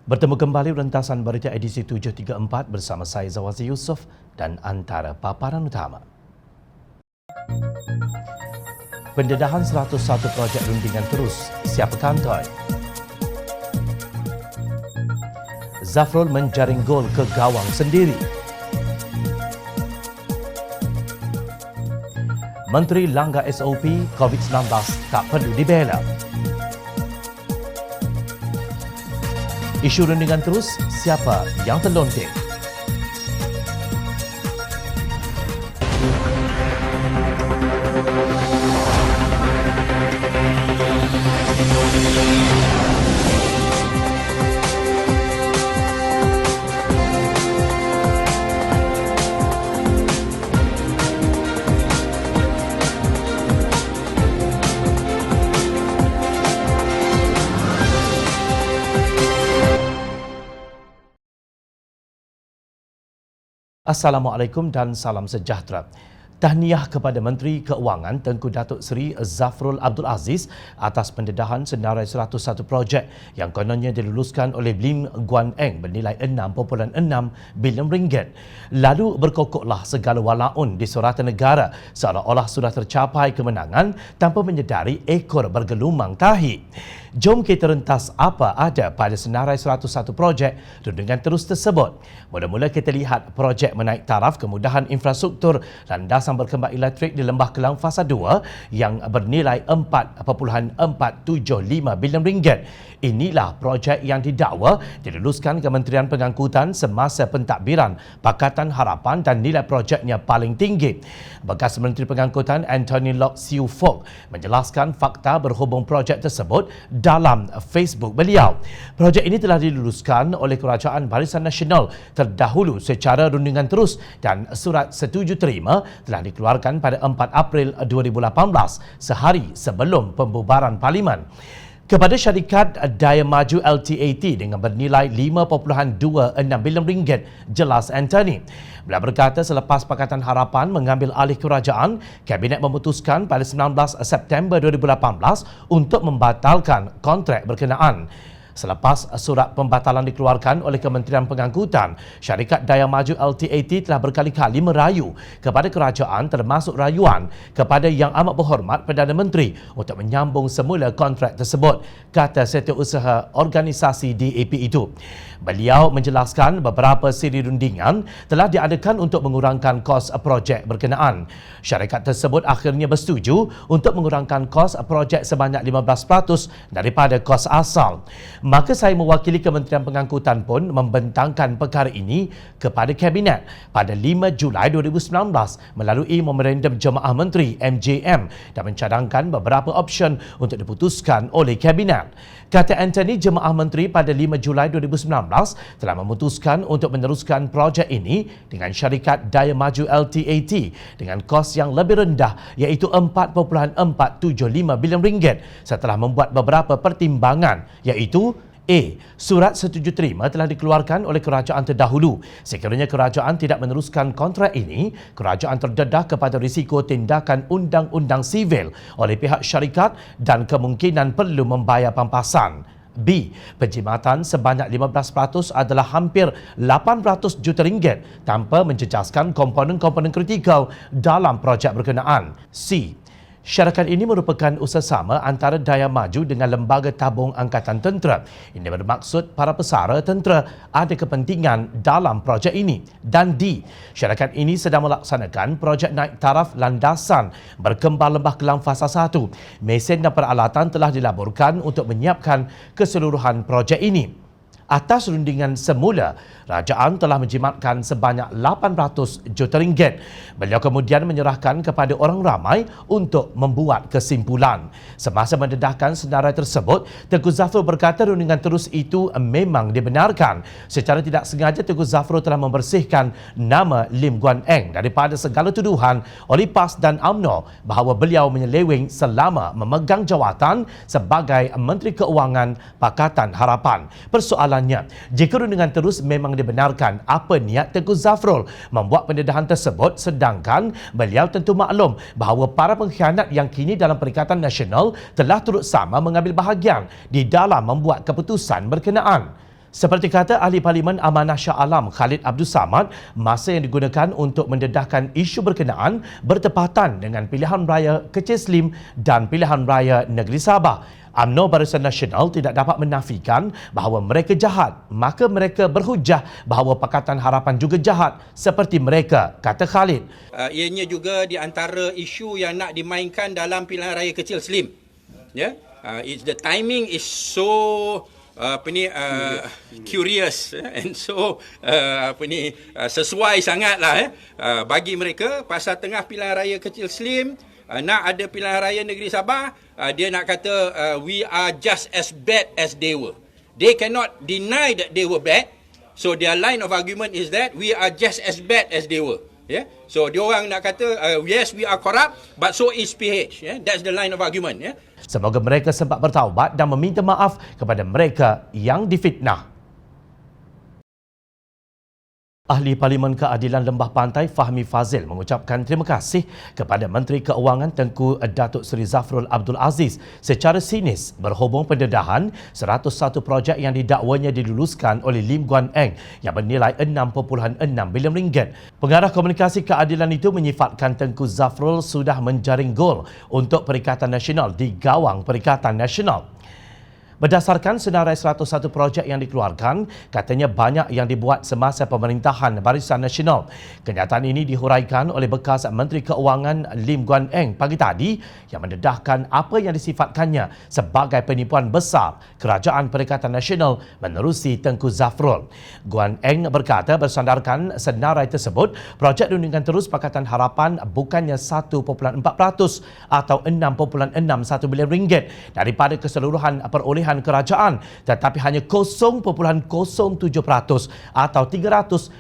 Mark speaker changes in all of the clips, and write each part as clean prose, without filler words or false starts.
Speaker 1: Bertemu kembali rentasan berita edisi 734 bersama saya Zawazi Yusof dan antara paparan utama. Pendedahan 101 projek rundingan terus, siapa kantoi? Zafrul menjaring gol ke gawang sendiri. Menteri langgar SOP COVID-19 tak perlu dibela. Isu rundingan terus, siapa yang terlonting? Assalamualaikum dan salam sejahtera. Tahniah kepada Menteri Keuangan Tengku Datuk Seri Zafrul Abdul Aziz atas pendedahan senarai 101 projek yang kononnya diluluskan oleh Lim Guan Eng bernilai 6.6 bilion ringgit. Lalu berkokoklah segala walaun di suratan negara seolah-olah sudah tercapai kemenangan tanpa menyedari ekor bergelumang tahi. Jom kita rentas apa ada pada senarai 101 projek rundingan terus tersebut. Mula-mula kita lihat projek menaik taraf kemudahan infrastruktur landasan berkembang elektrik di Lembah Kelang Fasa 2 yang bernilai 4.475 bilion ringgit. Inilah projek yang didakwa diluluskan Kementerian Pengangkutan semasa pentadbiran Pakatan Harapan dan nilai projeknya paling tinggi. Bekas Menteri Pengangkutan Anthony Loke Siu Fok menjelaskan fakta berhubung projek tersebut dalam Facebook beliau. Projek ini telah diluluskan oleh Kerajaan Barisan Nasional terdahulu secara rundingan terus dan surat setuju terima telah dikeluarkan pada 4 April 2018, sehari sebelum pembubaran Parlimen. Kepada syarikat Daya Maju LTAT dengan bernilai 5.26 bilion ringgit, jelas Anthony. Beliau berkata selepas Pakatan Harapan mengambil alih kerajaan, Kabinet memutuskan pada 19 September 2018 untuk membatalkan kontrak berkenaan. Selepas surat pembatalan dikeluarkan oleh Kementerian Pengangkutan, syarikat Daya Maju LTAT telah berkali-kali merayu kepada kerajaan termasuk rayuan kepada Yang Amat Berhormat Perdana Menteri untuk menyambung semula kontrak tersebut, kata Setiausaha Organisasi DAP itu. Beliau menjelaskan beberapa siri rundingan telah diadakan untuk mengurangkan kos projek berkenaan. Syarikat tersebut akhirnya bersetuju untuk mengurangkan kos projek sebanyak 15% daripada kos asal. Maka saya mewakili Kementerian Pengangkutan pun membentangkan perkara ini kepada Kabinet pada 5 Julai 2019 melalui Memorandum Jemaah Menteri MJM dan mencadangkan beberapa option untuk diputuskan oleh Kabinet. Kata Anthony, Jemaah Menteri pada 5 Julai 2019 telah memutuskan untuk meneruskan projek ini dengan syarikat Daya Maju LTAT dengan kos yang lebih rendah iaitu 4.475 bilion ringgit setelah membuat beberapa pertimbangan iaitu A. Surat setuju terima telah dikeluarkan oleh kerajaan terdahulu. Sekiranya kerajaan tidak meneruskan kontrak ini, kerajaan terdedah kepada risiko tindakan undang-undang sivil oleh pihak syarikat dan kemungkinan perlu membayar pampasan. B. Penjimatan sebanyak 15% adalah hampir 800 juta ringgit tanpa menjejaskan komponen-komponen kritikal dalam projek berkenaan. C. Syarakat ini merupakan usaha sama antara Daya Maju dengan Lembaga Tabung Angkatan Tentera. Ini bermaksud para pesara tentera ada kepentingan dalam projek ini. Dan D. Syarakat ini sedang melaksanakan projek naik taraf landasan berkembang Lembah Kelang Fasa 1. Mesin dan peralatan telah dilaburkan untuk menyiapkan keseluruhan projek ini. Atas rundingan semula, kerajaan telah menjimatkan sebanyak 800 juta ringgit. Beliau kemudian menyerahkan kepada orang ramai untuk membuat kesimpulan. Semasa mendedahkan senarai tersebut, Tengku Zafrul berkata rundingan terus itu memang dibenarkan. Secara tidak sengaja, Tengku Zafrul telah membersihkan nama Lim Guan Eng daripada segala tuduhan oleh PAS dan UMNO bahawa beliau menyeleweng selama memegang jawatan sebagai Menteri Keuangan Pakatan Harapan. Persoalan jika rundingan terus memang dibenarkan, apa niat Tengku Zafrul membuat pendedahan tersebut sedangkan beliau tentu maklum bahawa para pengkhianat yang kini dalam Perikatan Nasional telah turut sama mengambil bahagian di dalam membuat keputusan berkenaan. Seperti kata Ahli Parlimen Amanah Shah Alam Khalid Abdul Samad, masa yang digunakan untuk mendedahkan isu berkenaan bertepatan dengan pilihan raya Kecil Slim dan pilihan raya Negeri Sabah. UMNO Barisan Nasional tidak dapat menafikan bahawa mereka jahat, maka mereka berhujah bahawa Pakatan Harapan juga jahat seperti mereka, kata Khalid.
Speaker 2: Ianya juga di antara isu yang nak dimainkan dalam pilihan raya Kecil Slim. Ya, the timing is so curious and so sesuai sangatlah bagi mereka pasal tengah pilihan raya Kecil Slim, nak ada pilihan raya Negeri Sabah, dia nak kata we are just as bad as they were. They cannot deny that they were bad, so their line of argument is that we are just as bad as they were. Yeah, so dia orang nak kata yes we are corrupt, but so is PH. Yeah, that's the line of argument. Yeah.
Speaker 1: Semoga mereka sempat bertaubat dan meminta maaf kepada mereka yang difitnah. Ahli Parlimen Keadilan Lembah Pantai Fahmi Fazil mengucapkan terima kasih kepada Menteri Keuangan Tengku Datuk Seri Zafrul Abdul Aziz secara sinis berhubung pendedahan 101 projek yang didakwanya diluluskan oleh Lim Guan Eng yang bernilai 6.6 bilion ringgit. Pengarah komunikasi keadilan itu menyifatkan Tengku Zafrul sudah menjaring gol untuk Perikatan Nasional di gawang Perikatan Nasional. Berdasarkan senarai 101 projek yang dikeluarkan, katanya banyak yang dibuat semasa pemerintahan Barisan Nasional. Kenyataan ini dihuraikan oleh bekas Menteri Keuangan Lim Guan Eng pagi tadi yang mendedahkan apa yang disifatkannya sebagai penipuan besar Kerajaan Perikatan Nasional menerusi Tengku Zafrul. Guan Eng berkata bersandarkan senarai tersebut, projek rundingan terus Pakatan Harapan bukannya 1.4% atau 6.61 bilion ringgit daripada keseluruhan perolehan kerajaan, tetapi hanya 0.07% atau 352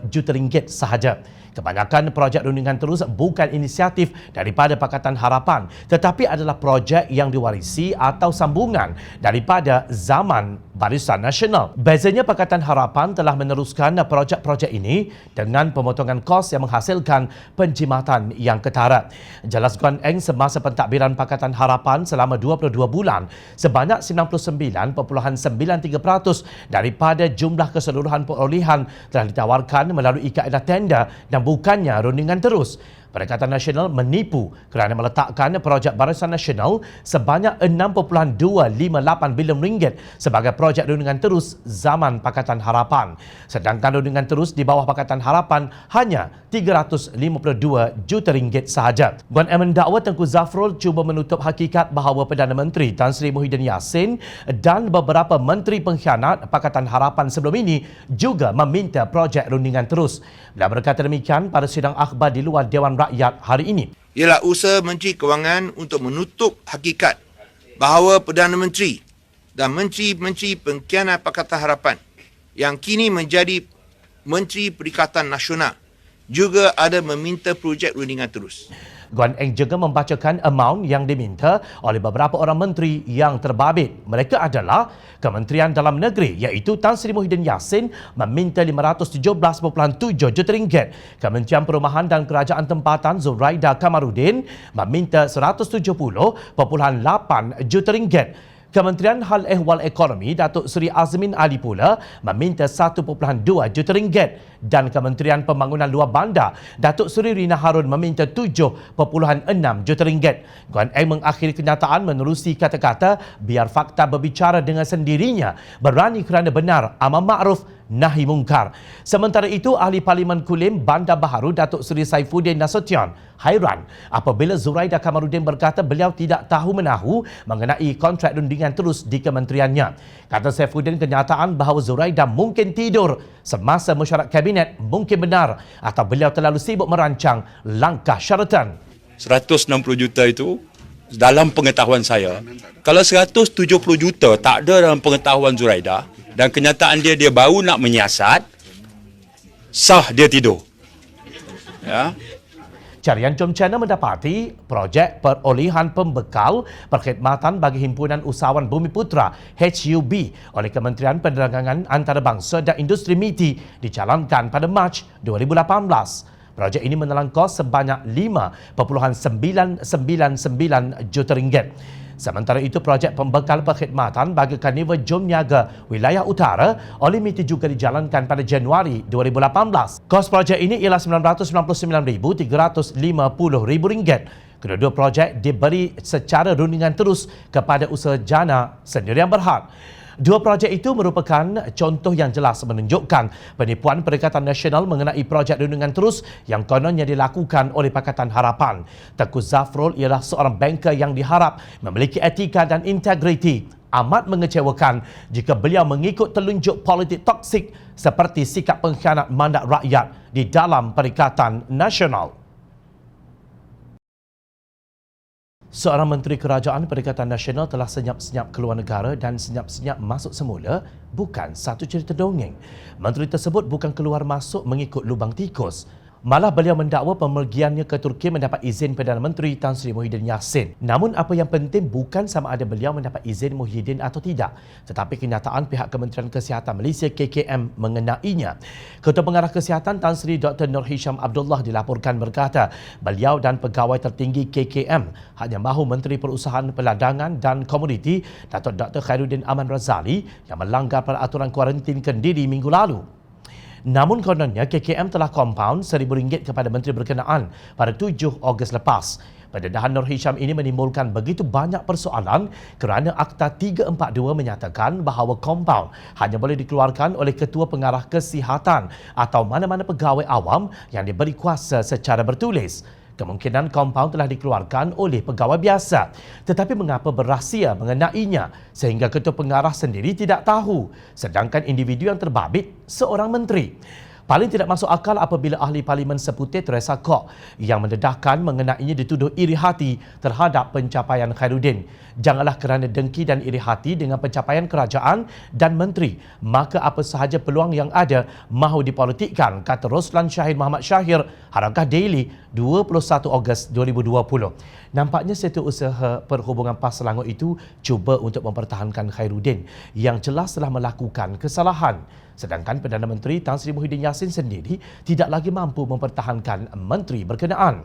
Speaker 1: juta ringgit sahaja. Kebanyakan projek rundingan terus bukan inisiatif daripada Pakatan Harapan, tetapi adalah projek yang diwarisi atau sambungan daripada zaman Barisan Nasional. Bezanya Pakatan Harapan telah meneruskan projek-projek ini dengan pemotongan kos yang menghasilkan penjimatan yang ketara. Jelas Guan Eng semasa pentadbiran Pakatan Harapan selama 22 bulan, sebanyak 99.93% daripada jumlah keseluruhan perolehan telah ditawarkan melalui kaedah tender dan bukannya rundingan terus. Perikatan Nasional menipu kerana meletakkan projek Barisan Nasional sebanyak 6.258 bilion ringgit sebagai projek rundingan terus zaman Pakatan Harapan. Sedangkan rundingan terus di bawah Pakatan Harapan hanya 352 juta ringgit sahaja. Guan Eng mendakwa Tengku Zafrul cuba menutup hakikat bahawa Perdana Menteri Tan Sri Muhyiddin Yassin dan beberapa menteri pengkhianat Pakatan Harapan sebelum ini juga meminta projek rundingan terus. Beliau berkata demikian pada sidang akhbar di luar Dewan Rakyat hari ini.
Speaker 3: Ialah usaha Menteri Kewangan untuk menutup hakikat bahawa Perdana Menteri dan menteri-menteri pengkhianat Pakatan Harapan yang kini menjadi Menteri Perikatan Nasional juga ada meminta projek rundingan terus.
Speaker 1: Guan Eng juga membacakan amaun yang diminta oleh beberapa orang menteri yang terbabit. Mereka adalah Kementerian Dalam Negeri iaitu Tan Sri Muhyiddin Yassin meminta 517.7 juta ringgit. Kementerian Perumahan dan Kerajaan Tempatan Zuraida Kamarudin meminta 170.8 juta ringgit. Kementerian Hal Ehwal Ekonomi Datuk Seri Azmin Ali pula meminta 1.2 juta ringgit dan Kementerian Pembangunan Luar Bandar Datuk Seri Rina Harun meminta 7.6 juta ringgit. Guan Eng mengakhiri kenyataan menerusi kata-kata biar fakta berbicara dengan sendirinya, berani kerana benar, amar ma'ruf nahi mungkar. Sementara itu, Ahli Parlimen Kulim Bandar Baharu Datuk Seri Saifuddin Nasution hairan apabila Zuraida Kamarudin berkata beliau tidak tahu-menahu mengenai kontrak rundingan terus di kementeriannya. Kata Saifuddin, kenyataan bahawa Zuraida mungkin tidur semasa mesyuarat kabinet mungkin benar atau beliau terlalu sibuk merancang langkah syaratan.
Speaker 4: 160 juta itu dalam pengetahuan saya, kalau 170 juta tak ada dalam pengetahuan Zuraida dan kenyataan dia baru nak menyiasat, sah dia tidur. Ya.
Speaker 1: Carian Jom Channel mendapati projek perolehan pembekal perkhidmatan bagi Himpunan Usahawan Bumi Putra HUB oleh Kementerian Perdagangan Antarabangsa dan Industri MITI dijalankan pada Mac 2018. Projek ini menelan kos sebanyak RM5.999 juta. Sementara itu, projek pembekal perkhidmatan bagi Karnival Jom Niaga Wilayah Utara Olimiti juga dijalankan pada Januari 2018. Kos projek ini ialah RM999,350. Kedua-dua projek diberi secara rundingan terus kepada usaha jana sendiri yang berhad. Dua projek itu merupakan contoh yang jelas menunjukkan penipuan Perikatan Nasional mengenai projek rundingan terus yang kononnya dilakukan oleh Pakatan Harapan. Tengku Zafrul ialah seorang banker yang diharap memiliki etika dan integriti. Amat mengecewakan jika beliau mengikut telunjuk politik toksik seperti sikap pengkhianat mandat rakyat di dalam Perikatan Nasional. Seorang Menteri Kerajaan Perikatan Nasional telah senyap-senyap keluar negara dan senyap-senyap masuk semula, bukan satu cerita dongeng. Menteri tersebut bukan keluar masuk mengikut lubang tikus. Malah beliau mendakwa pemergiannya ke Turki mendapat izin Perdana Menteri Tan Sri Muhyiddin Yassin. Namun apa yang penting bukan sama ada beliau mendapat izin Muhyiddin atau tidak, tetapi kenyataan pihak Kementerian Kesihatan Malaysia KKM mengenainya. Ketua Pengarah Kesihatan Tan Sri Dr. Nur Hisham Abdullah dilaporkan berkata beliau dan pegawai tertinggi KKM hanya mahu Menteri Perusahaan Peladangan dan Komoditi Datuk Dr. Khairuddin Aman Razali yang melanggar peraturan kuarantin Kendiri minggu lalu. Namun kononnya KKM telah kompaun RM1,000 kepada menteri berkenaan pada 7 Ogos lepas. Pendedahan Nur Hisham ini menimbulkan begitu banyak persoalan kerana Akta 342 menyatakan bahawa kompaun hanya boleh dikeluarkan oleh Ketua Pengarah Kesihatan atau mana-mana pegawai awam yang diberi kuasa secara bertulis. Kemungkinan kompaun telah dikeluarkan oleh pegawai biasa. Tetapi mengapa berahsia mengenainya sehingga Ketua Pengarah sendiri tidak tahu, sedangkan individu yang terbabit seorang menteri? Paling tidak masuk akal apabila ahli Parlimen Seputir Teresa Kok yang mendedahkan mengenainya dituduh iri hati terhadap pencapaian Khairuddin. Janganlah kerana dengki dan iri hati dengan pencapaian kerajaan dan menteri, maka apa sahaja peluang yang ada mahu dipolitikkan, kata Roslan Syahid Muhammad Syahir, Harakah Daily, 21 Ogos 2020. Nampaknya Setiausaha Perhubungan PAS Selangor itu cuba untuk mempertahankan Khairuddin yang jelas telah melakukan kesalahan. Sedangkan Perdana Menteri Tan Sri Muhyiddin Yassin sendiri tidak lagi mampu mempertahankan menteri berkenaan.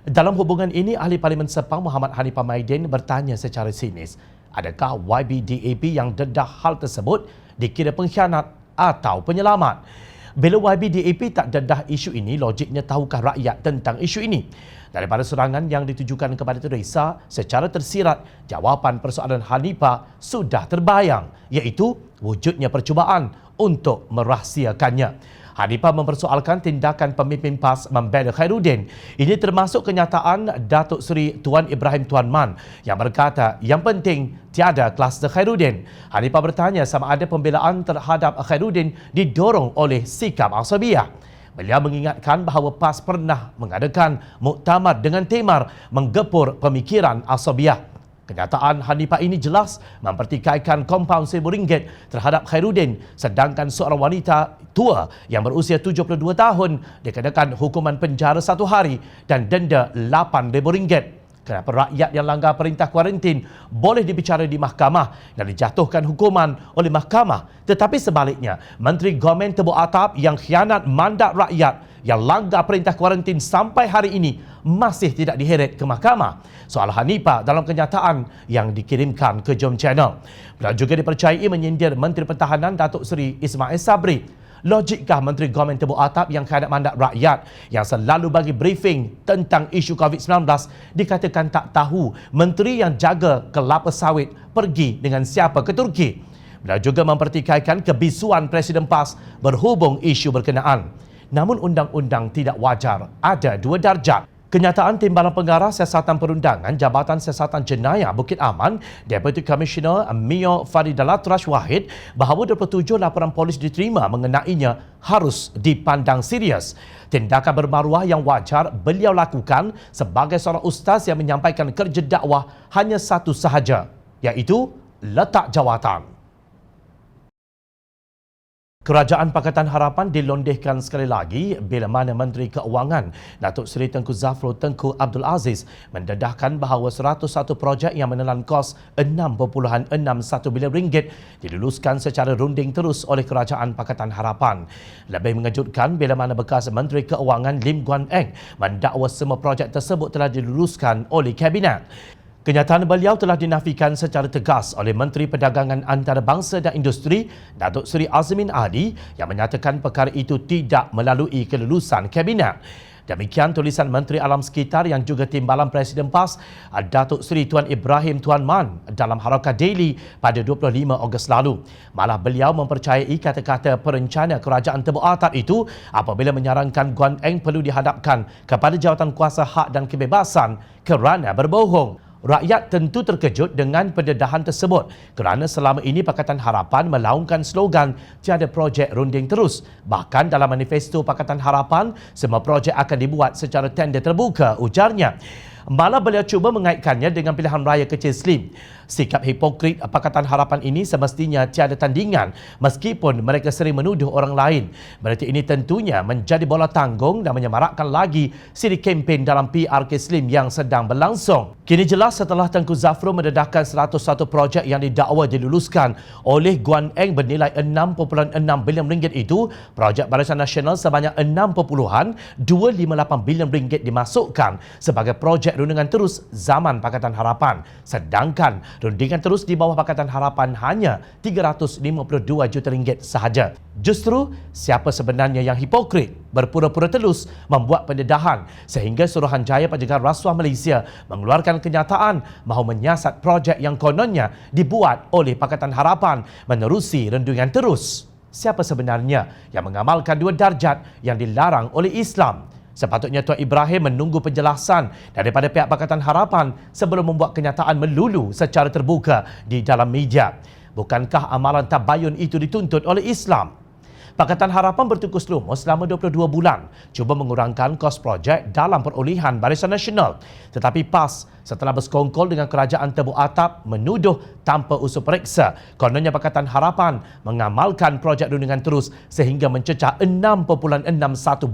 Speaker 1: Dalam hubungan ini, ahli Parlimen Sepang Muhammad Hanifah Maidin bertanya secara sinis, adakah YBDAP yang dedah hal tersebut dikira pengkhianat atau penyelamat? Bila YBDAP tak dedah isu ini, logiknya tahukah rakyat tentang isu ini? Daripada serangan yang ditujukan kepada Teresa, secara tersirat, jawapan persoalan Hanifah sudah terbayang, iaitu wujudnya percubaan untuk merahsiakannya. Hanifah mempersoalkan tindakan pemimpin PAS membela Khairuddin. Ini termasuk kenyataan Datuk Seri Tuan Ibrahim Tuan Man yang berkata yang penting tiada kluster Khairuddin. Hanifah bertanya sama ada pembelaan terhadap Khairuddin didorong oleh sikap asabiah. Beliau mengingatkan bahawa PAS pernah mengadakan muktamar dengan temar menggepur pemikiran asabiah. Kenyataan Hanifah ini jelas mempertikaikan kompaun RM1,000 terhadap Khairuddin, sedangkan seorang wanita tua yang berusia 72 tahun dikenakan hukuman penjara 1 hari dan denda RM8,000. Kenapa rakyat yang langgar perintah kuarantin boleh dibicara di mahkamah dan dijatuhkan hukuman oleh mahkamah, tetapi sebaliknya Menteri Government Tebuk Atap yang khianat mandat rakyat yang langgar perintah kuarantin sampai hari ini masih tidak diheret ke mahkamah? Soal Hanifah dalam kenyataan yang dikirimkan ke Jom Channel. Beliau juga dipercayai menyindir Menteri Pertahanan Datuk Seri Ismail Sabri. Logikkah Menteri Government Tebuk Atap yang khianat mandat rakyat yang selalu bagi briefing tentang isu COVID-19 dikatakan tak tahu menteri yang jaga kelapa sawit pergi dengan siapa ke Turki? Beliau juga mempertikaikan kebisuan Presiden PAS berhubung isu berkenaan. Namun undang-undang tidak wajar ada 2 darjat. Kenyataan Timbalan Pengarah Siasatan Perundangan Jabatan Siasatan Jenayah Bukit Aman, Deputy Commissioner Mio Faridalat Rash Wahid bahawa 27 laporan polis diterima mengenainya harus dipandang serius. Tindakan bermaruah yang wajar beliau lakukan sebagai seorang ustaz yang menyampaikan kerja dakwah hanya satu sahaja, iaitu letak jawatan. Kerajaan Pakatan Harapan dilondehkan sekali lagi bila mana Menteri Keuangan Datuk Seri Tengku Zafrul Tengku Abdul Aziz mendedahkan bahawa 101 projek yang menelan kos 6.61 bilion ringgit diluluskan secara runding terus oleh Kerajaan Pakatan Harapan. Lebih mengejutkan bila mana bekas Menteri Keuangan Lim Guan Eng mendakwa semua projek tersebut telah diluluskan oleh Kabinet. Kenyataan beliau telah dinafikan secara tegas oleh Menteri Perdagangan Antarabangsa dan Industri Datuk Seri Azmin Ali yang menyatakan perkara itu tidak melalui kelulusan Kabinet. Demikian tulisan Menteri Alam Sekitar yang juga Timbalan Presiden PAS Datuk Seri Tuan Ibrahim Tuan Man dalam Harakat Daily pada 25 Ogos lalu. Malah beliau mempercayai kata-kata perencana Kerajaan Tebuk Atat itu apabila menyarankan Guan Eng perlu dihadapkan kepada Jawatan Kuasa Hak dan Kebebasan kerana berbohong. Rakyat tentu terkejut dengan pendedahan tersebut kerana selama ini Pakatan Harapan melaungkan slogan tiada projek runding terus. Bahkan dalam manifesto Pakatan Harapan, semua projek akan dibuat secara tender terbuka, ujarnya. Malah beliau cuba mengaitkannya dengan pilihan raya kecil Slim. Sikap hipokrit Pakatan Harapan ini semestinya tiada tandingan meskipun mereka sering menuduh orang lain. Berarti ini tentunya menjadi bola tanggung dan menyemarakkan lagi siri kempen dalam PRK Slim yang sedang berlangsung. Kini jelas setelah Tengku Zafrul mendedahkan 101 projek yang didakwa diluluskan oleh Guan Eng bernilai 6.6 bilion ringgit itu, projek Barisan Nasional sebanyak 6.258 bilion ringgit dimasukkan sebagai projek rundingan terus zaman Pakatan Harapan. Sedangkan rundingan terus di bawah Pakatan Harapan hanya 352 juta ringgit sahaja. Justru, siapa sebenarnya yang hipokrit, berpura-pura telus membuat pendedahan sehingga Suruhanjaya Pencegahan Rasuah Malaysia mengeluarkan kenyataan mahu menyiasat projek yang kononnya dibuat oleh Pakatan Harapan menerusi rundingan terus. Siapa sebenarnya yang mengamalkan dua darjat yang dilarang oleh Islam? Sepatutnya Tuan Ibrahim menunggu penjelasan daripada pihak Pakatan Harapan sebelum membuat kenyataan melulu secara terbuka di dalam media. Bukankah amalan tabayun itu dituntut oleh Islam? Pakatan Harapan bertukus lumus selama 22 bulan cuba mengurangkan kos projek dalam perolehan Barisan Nasional. Tetapi PAS setelah bersekongkol dengan Kerajaan Tebuk Atap menuduh tanpa usul periksa kononnya Pakatan Harapan mengamalkan projek rundingan terus sehingga mencecah 6.61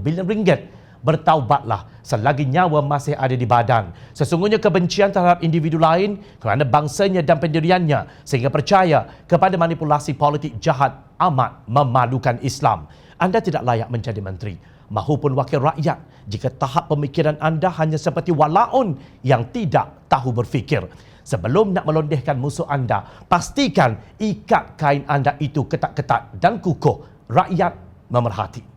Speaker 1: bilion ringgit. Bertaubatlah selagi nyawa masih ada di badan. Sesungguhnya kebencian terhadap individu lain kerana bangsanya dan pendiriannya sehingga percaya kepada manipulasi politik jahat amat memalukan Islam. Anda tidak layak menjadi menteri mahupun wakil rakyat jika tahap pemikiran anda hanya seperti walaun yang tidak tahu berfikir. Sebelum nak melondehkan musuh anda, pastikan ikat kain anda itu ketat-ketat dan kukuh. Rakyat memerhati.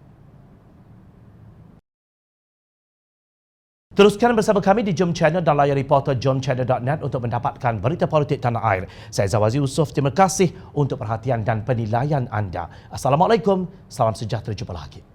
Speaker 1: Teruskan bersama kami di Jom Channel dan layar reporter jomchannel.net untuk mendapatkan berita politik tanah air. Saya Zawazi Yusof, terima kasih untuk perhatian dan penilaian anda. Assalamualaikum, salam sejahtera, jumpa lagi.